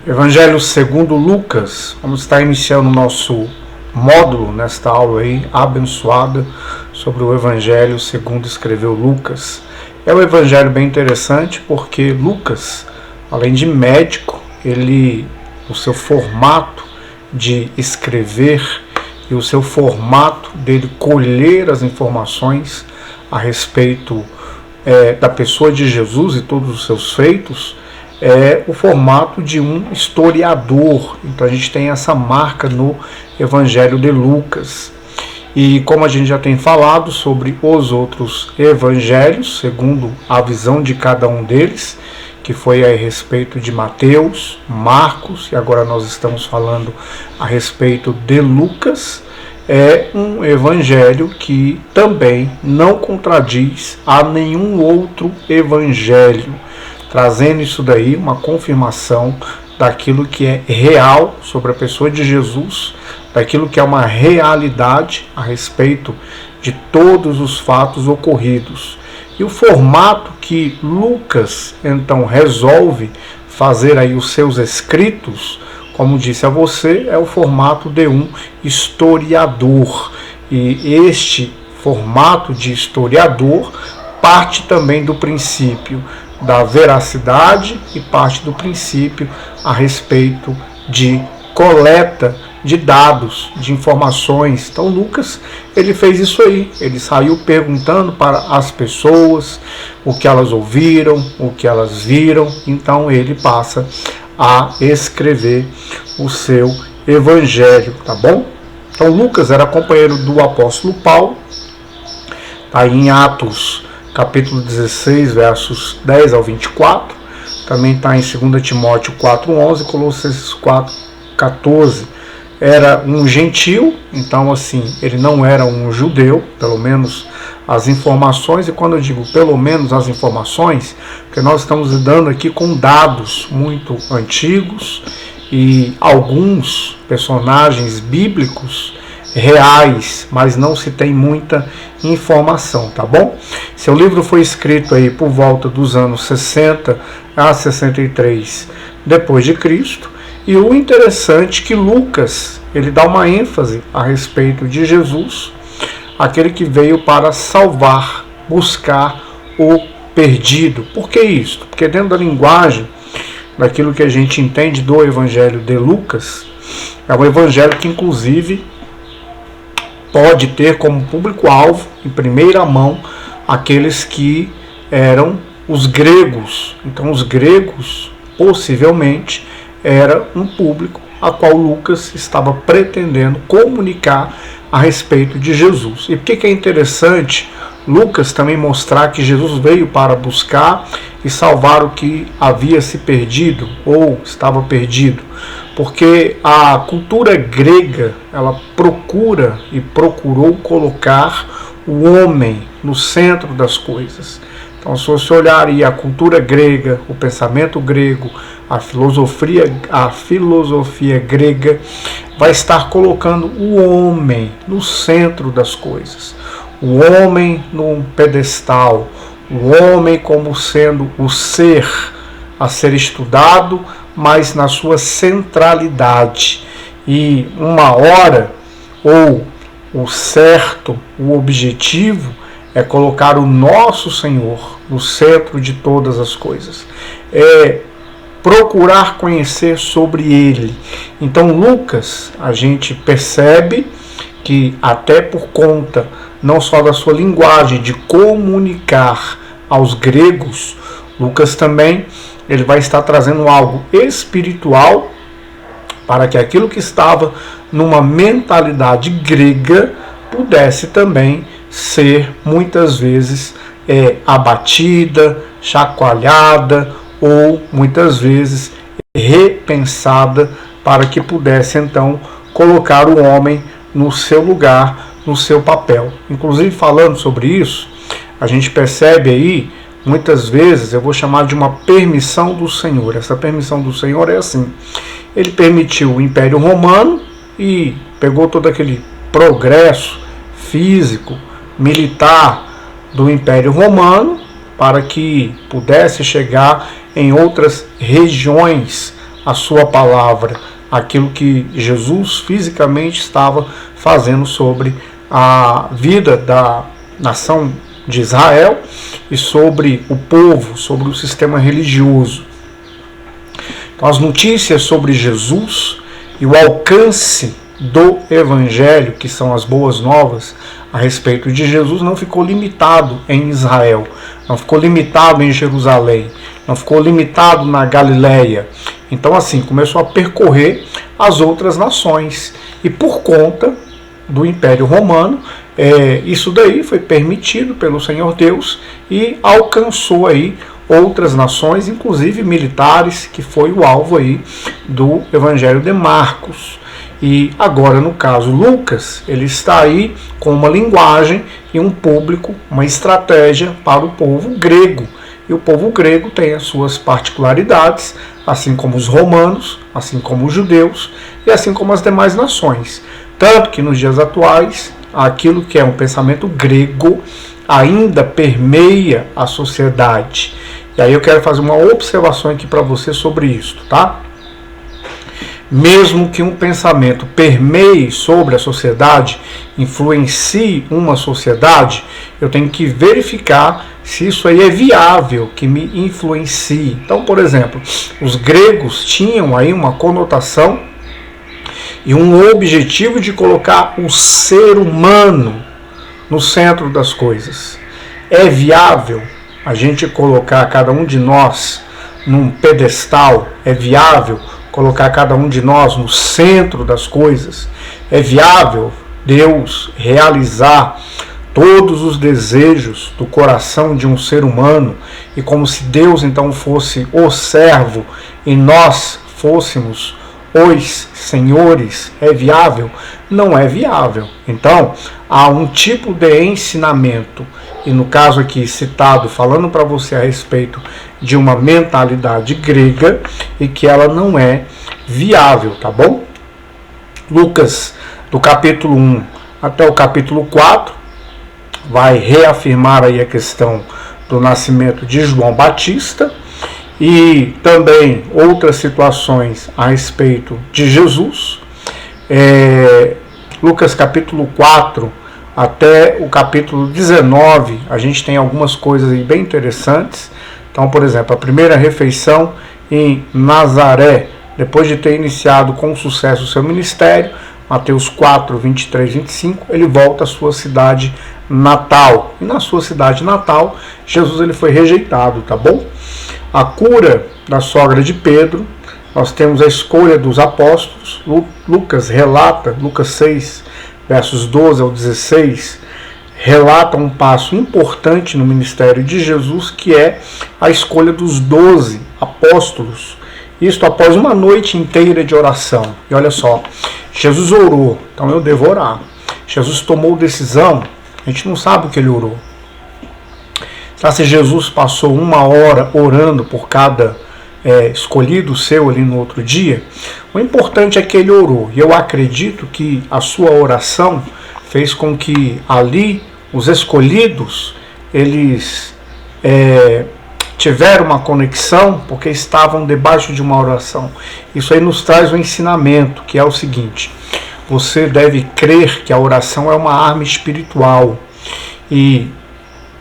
Evangelho segundo Lucas. Vamos estar iniciando o nosso módulo nesta aula aí, abençoada, sobre o Evangelho segundo escreveu Lucas. É um evangelho bem interessante porque Lucas, além de médico, o seu formato de escrever e o seu formato dele colher as informações a respeito da pessoa de Jesus e todos os seus feitos, é o formato de um historiador. Então a gente tem essa marca no Evangelho de Lucas. E como a gente já tem falado sobre os outros evangelhos, segundo a visão de cada um deles, que foi a respeito de Mateus, Marcos, e agora nós estamos falando a respeito de Lucas, é um evangelho que também não contradiz a nenhum outro evangelho, trazendo isso daí uma confirmação daquilo que é real sobre a pessoa de Jesus, daquilo que é uma realidade a respeito de todos os fatos ocorridos. E o formato que Lucas então resolve fazer aí os seus escritos, como disse a você, é o formato de um historiador. E este formato de historiador parte também do princípio da veracidade e parte do princípio a respeito de coleta de dados, de informações. Então Lucas, ele fez isso aí, ele saiu perguntando para as pessoas o que elas ouviram, o que elas viram, então ele passa a escrever o seu evangelho, tá bom? Então Lucas era companheiro do apóstolo Paulo, tá aí em Atos capítulo 16, versos 10 ao 24, também está em 2 Timóteo 4:11, Colossenses 4:14. Era um gentil, então assim, ele não era um judeu, pelo menos as informações, e quando eu digo pelo menos as informações, porque nós estamos lidando aqui com dados muito antigos e alguns personagens bíblicos reais, mas não se tem muita informação, tá bom? Seu livro foi escrito aí por volta dos anos 60 a 63 depois de Cristo, e o interessante é que Lucas, ele dá uma ênfase a respeito de Jesus, aquele que veio para salvar, buscar o perdido. Por que isso? Porque dentro da linguagem daquilo que a gente entende do Evangelho de Lucas, é um evangelho que inclusive pode ter como público-alvo, em primeira mão, aqueles que eram os gregos. Então os gregos, possivelmente, era um público a qual Lucas estava pretendendo comunicar a respeito de Jesus. E por que é interessante Lucas também mostrar que Jesus veio para buscar e salvar o que havia se perdido ou estava perdido? Porque a cultura grega, ela procura e procurou colocar o homem no centro das coisas. Então, se você olhar aí a cultura grega, o pensamento grego, a filosofia grega, vai estar colocando o homem no centro das coisas. O homem num pedestal, o homem como sendo o ser a ser estudado, mas na sua centralidade. E uma hora, ou o certo, o objetivo, é colocar o nosso Senhor no centro de todas as coisas. É procurar conhecer sobre Ele. Então Lucas, a gente percebe que até por conta não só da sua linguagem de comunicar aos gregos, Lucas também ele vai estar trazendo algo espiritual para que aquilo que estava numa mentalidade grega pudesse também ser muitas vezes abatida, chacoalhada ou muitas vezes repensada para que pudesse então colocar o homem no seu lugar, no seu papel. Inclusive falando sobre isso, a gente percebe aí muitas vezes, eu vou chamar de uma permissão do Senhor. Essa permissão do Senhor é assim: ele permitiu o Império Romano e pegou todo aquele progresso físico, militar do Império Romano para que pudesse chegar em outras regiões a sua palavra, aquilo que Jesus fisicamente estava fazendo sobre a vida da nação de Israel e sobre o povo, sobre o sistema religioso. Então, as notícias sobre Jesus e o alcance do Evangelho, que são as boas novas a respeito de Jesus, não ficou limitado em Israel, não ficou limitado em Jerusalém, não ficou limitado na Galileia. Então, assim, começou a percorrer as outras nações. E por conta do Império Romano, isso daí foi permitido pelo Senhor Deus e alcançou aí outras nações, inclusive militares, que foi o alvo aí do Evangelho de Marcos. E agora, no caso, Lucas, ele está aí com uma linguagem e um público, uma estratégia para o povo grego. E o povo grego tem as suas particularidades, assim como os romanos, assim como os judeus e assim como as demais nações. Tanto que nos dias atuais, aquilo que é um pensamento grego ainda permeia a sociedade. E aí eu quero fazer uma observação aqui para você sobre isso, tá? Mesmo que um pensamento permeie sobre a sociedade, influencie uma sociedade, eu tenho que verificar se isso aí é viável que me influencie. Então, por exemplo, os gregos tinham aí uma conotação e um objetivo de colocar o ser humano no centro das coisas. É viável a gente colocar cada um de nós num pedestal? É viável colocar cada um de nós no centro das coisas? É viável Deus realizar todos os desejos do coração de um ser humano e como se Deus então fosse o servo e nós fôssemos os senhores? É viável? Não é viável. Então, há um tipo de ensinamento, e no caso aqui citado, falando para você a respeito de uma mentalidade grega, e que ela não é viável, tá bom? Lucas, do capítulo 1 até o capítulo 4, vai reafirmar aí a questão do nascimento de João Batista, e também outras situações a respeito de Jesus. Lucas capítulo 4 até o capítulo 19, a gente tem algumas coisas aí bem interessantes. Então, por exemplo, a primeira refeição em Nazaré, depois de ter iniciado com sucesso o seu ministério, Mateus 4, 23, 25, ele volta à sua cidade natal. E na sua cidade natal, Jesus ele foi rejeitado, tá bom? A cura da sogra de Pedro, nós temos a escolha dos apóstolos. Lucas relata, Lucas 6, versos 12 ao 16, relata um passo importante no ministério de Jesus, que é a escolha dos 12 apóstolos. Isto após uma noite inteira de oração. E olha só, Jesus orou, então eu devo orar. Jesus tomou decisão, a gente não sabe o que ele orou. Será se Jesus passou 1 hora orando por cada escolhido seu ali no outro dia? O importante é que ele orou. E eu acredito que a sua oração fez com que ali os escolhidos, eles tiveram uma conexão porque estavam debaixo de uma oração. Isso aí nos traz um ensinamento, que é o seguinte: você deve crer que a oração é uma arma espiritual. E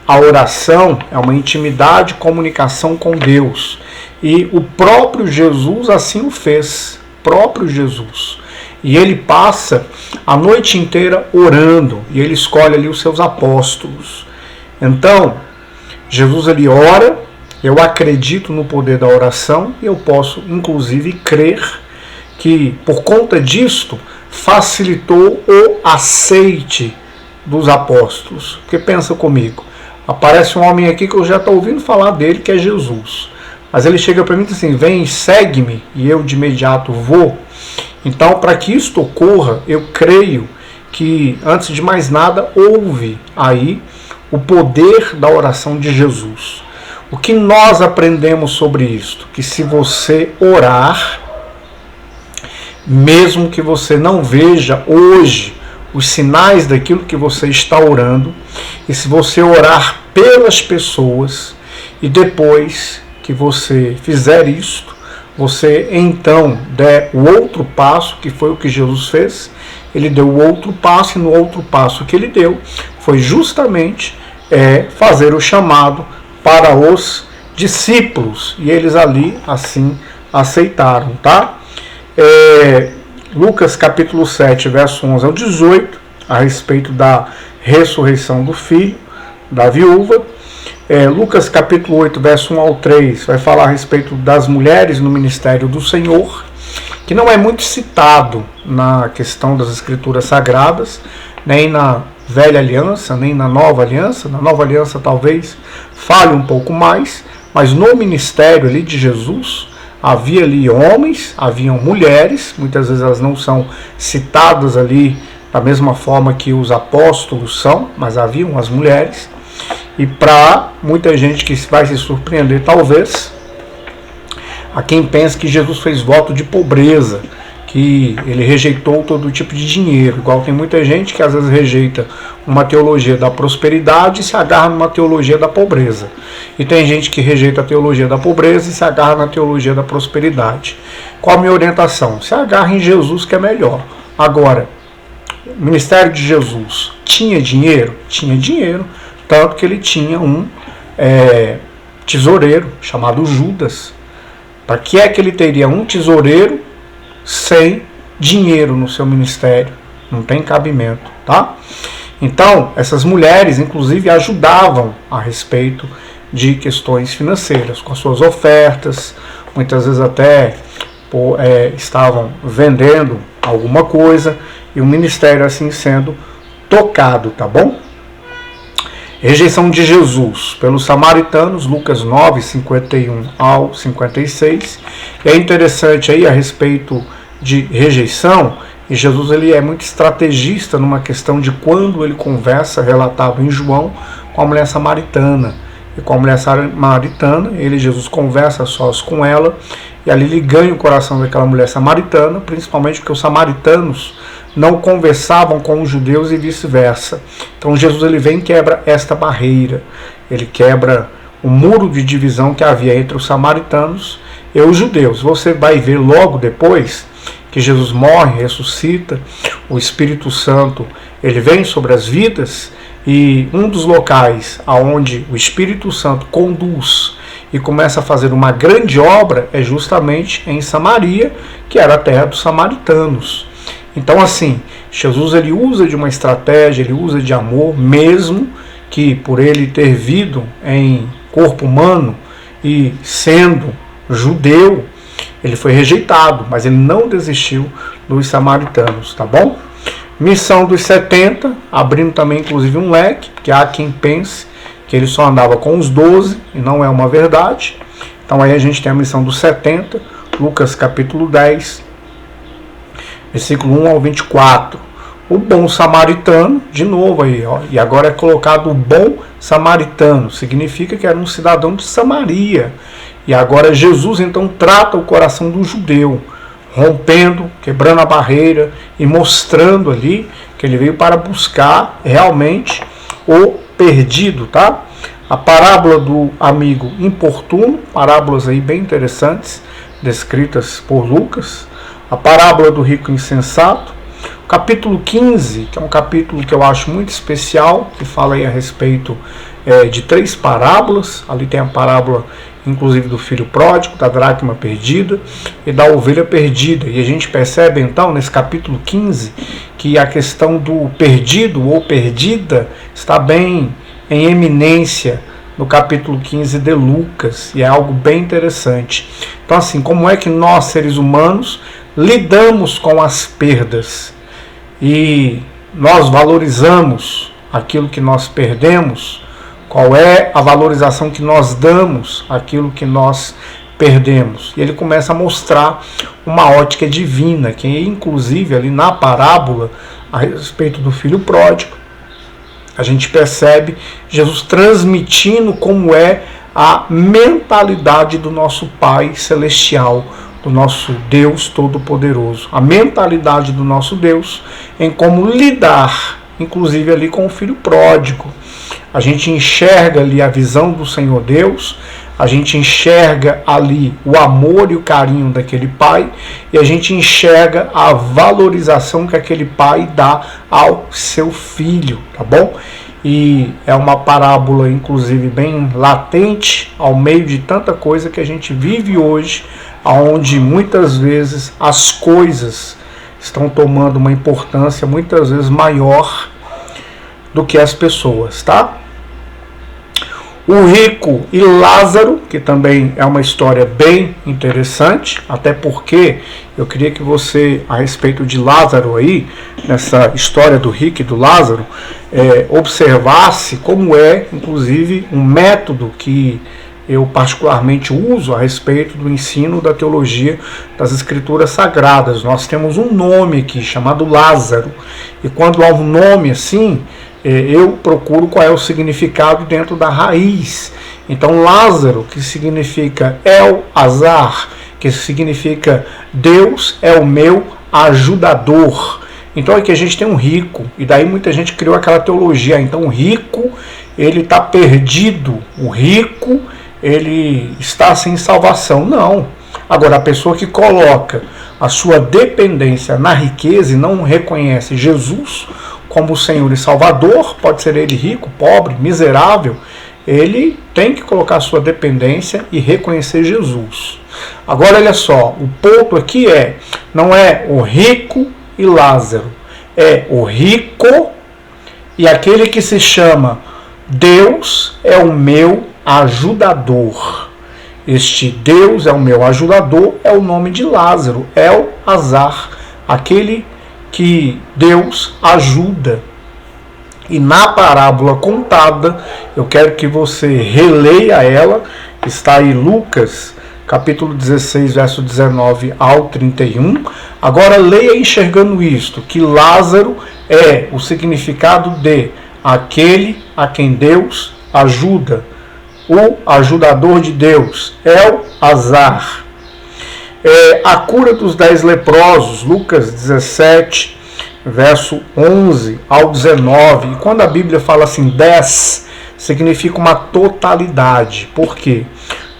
a oração é uma intimidade, comunicação com Deus. E o próprio Jesus assim o fez. Próprio Jesus. E ele passa a noite inteira orando. E ele escolhe ali os seus apóstolos. Então, Jesus ele ora. Eu acredito no poder da oração. E eu posso, inclusive, crer que, por conta disto, facilitou o aceite dos apóstolos. Porque pensa comigo. Aparece um homem aqui que eu já estou ouvindo falar dele, que é Jesus. Mas ele chega para mim e diz assim: vem, segue-me, e eu de imediato vou. Então, para que isto ocorra, eu creio que, antes de mais nada, houve aí o poder da oração de Jesus. O que nós aprendemos sobre isto? Que se você orar, mesmo que você não veja hoje os sinais daquilo que você está orando, e se você orar pelas pessoas, e depois que você fizer isto, você então der o outro passo, que foi o que Jesus fez, ele deu o outro passo, e no outro passo que ele deu foi justamente fazer o chamado para os discípulos, e eles ali assim aceitaram, tá? Lucas capítulo 7, verso 11 ao 18, a respeito da ressurreição do filho, da viúva. Lucas capítulo 8, verso 1 ao 3, vai falar a respeito das mulheres no ministério do Senhor, que não é muito citado na questão das escrituras sagradas, nem na velha aliança, nem na nova aliança. Na nova aliança talvez fale um pouco mais, mas no ministério ali de Jesus, havia ali homens, haviam mulheres, muitas vezes elas não são citadas ali da mesma forma que os apóstolos são, mas haviam as mulheres. E para muita gente que vai se surpreender, talvez, a quem pensa que Jesus fez voto de pobreza, que ele rejeitou todo tipo de dinheiro, igual tem muita gente que às vezes rejeita uma teologia da prosperidade e se agarra numa teologia da pobreza. E tem gente que rejeita a teologia da pobreza e se agarra na teologia da prosperidade. Qual a minha orientação? Se agarra em Jesus, que é melhor. Agora, o ministério de Jesus tinha dinheiro? Tinha dinheiro, tanto que ele tinha um tesoureiro chamado Judas. Para que é que ele teria um tesoureiro sem dinheiro no seu ministério? Não tem cabimento, tá? Então, essas mulheres, inclusive, ajudavam a respeito de questões financeiras, com as suas ofertas, muitas vezes até estavam vendendo alguma coisa, e o ministério assim sendo tocado, tá bom? Rejeição de Jesus pelos samaritanos, Lucas 9, 51 ao 56. É interessante aí a respeito de rejeição, e Jesus ele é muito estrategista numa questão de quando ele conversa, relatado em João, com a mulher samaritana. E com a mulher samaritana, Jesus conversa sós com ela, e ali ele ganha o coração daquela mulher samaritana, principalmente porque os samaritanos não conversavam com os judeus e vice-versa. Então Jesus ele vem e quebra esta barreira, ele quebra o muro de divisão que havia entre os samaritanos e os judeus. Você vai ver logo depois que Jesus morre, ressuscita, o Espírito Santo ele vem sobre as vidas, e um dos locais aonde o Espírito Santo conduz e começa a fazer uma grande obra é justamente em Samaria, que era a terra dos samaritanos. Então assim, Jesus ele usa de uma estratégia, ele usa de amor, mesmo que por ele ter vindo em corpo humano e sendo judeu, ele foi rejeitado, mas ele não desistiu dos samaritanos, tá bom? Missão dos 70, abrindo também inclusive um leque, porque há quem pense que ele só andava com os 12, e não é uma verdade. Então aí a gente tem a missão dos 70, Lucas capítulo 10, versículo 1 ao 24. O bom samaritano, de novo aí, ó, e agora é colocado o bom samaritano, significa que era um cidadão de Samaria. E agora Jesus então trata o coração do judeu, rompendo, quebrando a barreira e mostrando ali que ele veio para buscar realmente o perdido, tá? A parábola do amigo importuno, parábolas aí bem interessantes, descritas por Lucas. A parábola do rico insensato. O capítulo 15, que é um capítulo que eu acho muito especial, que fala aí a respeito de 3 parábolas. Ali tem a parábola inclusive do filho pródigo, da dracma perdida e da ovelha perdida. E a gente percebe então nesse capítulo 15 que a questão do perdido ou perdida está bem em eminência no capítulo 15 de Lucas, e é algo bem interessante. Então assim, como é que nós seres humanos lidamos com as perdas e nós valorizamos aquilo que nós perdemos? Qual é a valorização que nós damos àquilo que nós perdemos? E ele começa a mostrar uma ótica divina, que inclusive ali na parábola a respeito do filho pródigo, a gente percebe Jesus transmitindo como é a mentalidade do nosso Pai Celestial, do nosso Deus Todo-Poderoso. A mentalidade do nosso Deus em como lidar, inclusive ali com o filho pródigo. a gente enxerga ali a visão do Senhor Deus, a gente enxerga ali o amor e o carinho daquele pai, e a gente enxerga a valorização que aquele pai dá ao seu filho, tá bom? E é uma parábola, inclusive, bem latente ao meio de tanta coisa que a gente vive hoje, onde muitas vezes as coisas estão tomando uma importância muitas vezes maior do que as pessoas, tá? O rico e Lázaro, que também é uma história bem interessante, até porque eu queria que você, a respeito de Lázaro aí, nessa história do rico e do Lázaro, observasse como é, inclusive, um método que eu particularmente uso a respeito do ensino da teologia das Escrituras Sagradas. Nós temos um nome aqui chamado Lázaro, e quando há um nome assim, eu procuro qual é o significado dentro da raiz. Então Lázaro, que significa El-Azar, que significa Deus é o meu ajudador. Então aqui a gente tem um rico, e daí muita gente criou aquela teologia, então o rico, ele está perdido, o rico, ele está sem salvação. Não. Agora, a pessoa que coloca a sua dependência na riqueza e não reconhece Jesus como o Senhor e Salvador, pode ser ele rico, pobre, miserável, ele tem que colocar a sua dependência e reconhecer Jesus. Agora, olha só, o ponto aqui não é o rico e Lázaro, é o rico e aquele que se chama Deus é o meu ajudador. Este Deus é o meu ajudador é o nome de Lázaro, El-Azar, aquele que Deus ajuda. E na parábola contada, eu quero que você releia ela, está aí Lucas, capítulo 16, verso 19 ao 31. Agora leia enxergando isto, que Lázaro é o significado de aquele a quem Deus ajuda, o ajudador de Deus, El-Azar. A cura dos 10 leprosos, Lucas 17, verso 11 ao 19. E quando a Bíblia fala assim 10, significa uma totalidade. Por quê?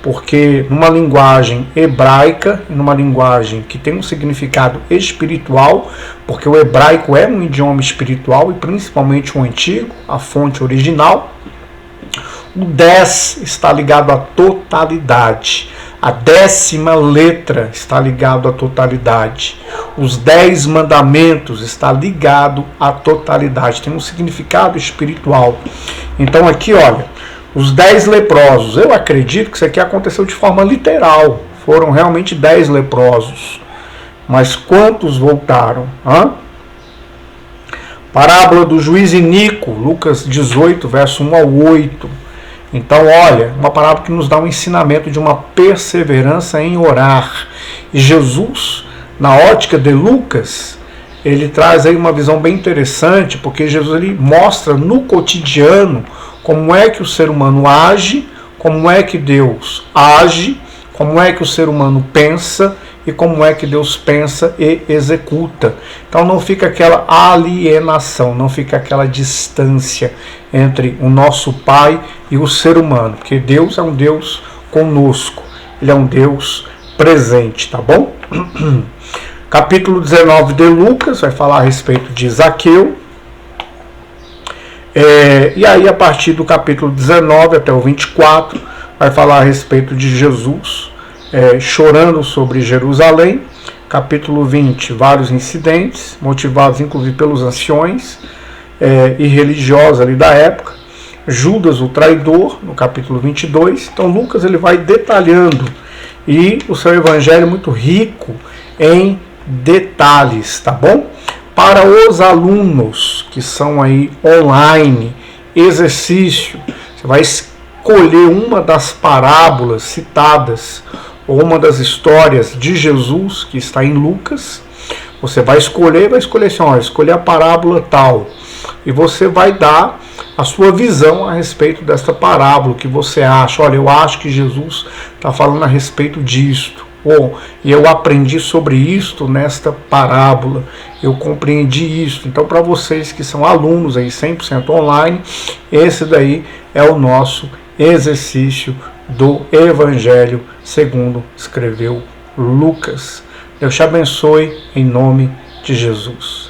Porque numa linguagem hebraica, numa linguagem que tem um significado espiritual, porque o hebraico é um idioma espiritual e principalmente o antigo, a fonte original, o 10 está ligado à totalidade. A 10ª letra está ligado à totalidade. Os 10 mandamentos está ligado à totalidade. Tem um significado espiritual. Então aqui, olha, os 10 leprosos. Eu acredito que isso aqui aconteceu de forma literal. Foram realmente 10 leprosos. Mas quantos voltaram? Parábola do juiz iníquo, Lucas 18, verso 1 ao 8. Então, olha, uma parábola que nos dá um ensinamento de uma perseverança em orar. E Jesus, na ótica de Lucas, ele traz aí uma visão bem interessante, porque Jesus ele mostra no cotidiano como é que o ser humano age, como é que Deus age, como é que o ser humano pensa e como é que Deus pensa e executa. Então não fica aquela alienação, não fica aquela distância entre o nosso Pai e o ser humano, porque Deus é um Deus conosco, Ele é um Deus presente, tá bom? Capítulo 19 de Lucas vai falar a respeito de Zaqueu, e aí a partir do capítulo 19 até o 24 vai falar a respeito de Jesus, chorando sobre Jerusalém. Capítulo 20, vários incidentes, motivados inclusive pelos anciões e religiosos ali da época. Judas, o traidor, no capítulo 22. Então Lucas ele vai detalhando, e o seu evangelho é muito rico em detalhes, tá bom? Para os alunos que são aí online, exercício, você vai escolher uma das parábolas citadas, ou uma das histórias de Jesus que está em Lucas. Você vai escolher assim, escolher a parábola tal, e você vai dar a sua visão a respeito desta parábola, que você acha, olha, eu acho que Jesus está falando a respeito disto, e eu aprendi sobre isto nesta parábola, eu compreendi isso. Então, para vocês que são alunos aí 100% online, esse daí é o nosso exercício do Evangelho segundo escreveu Lucas. Deus te abençoe em nome de Jesus.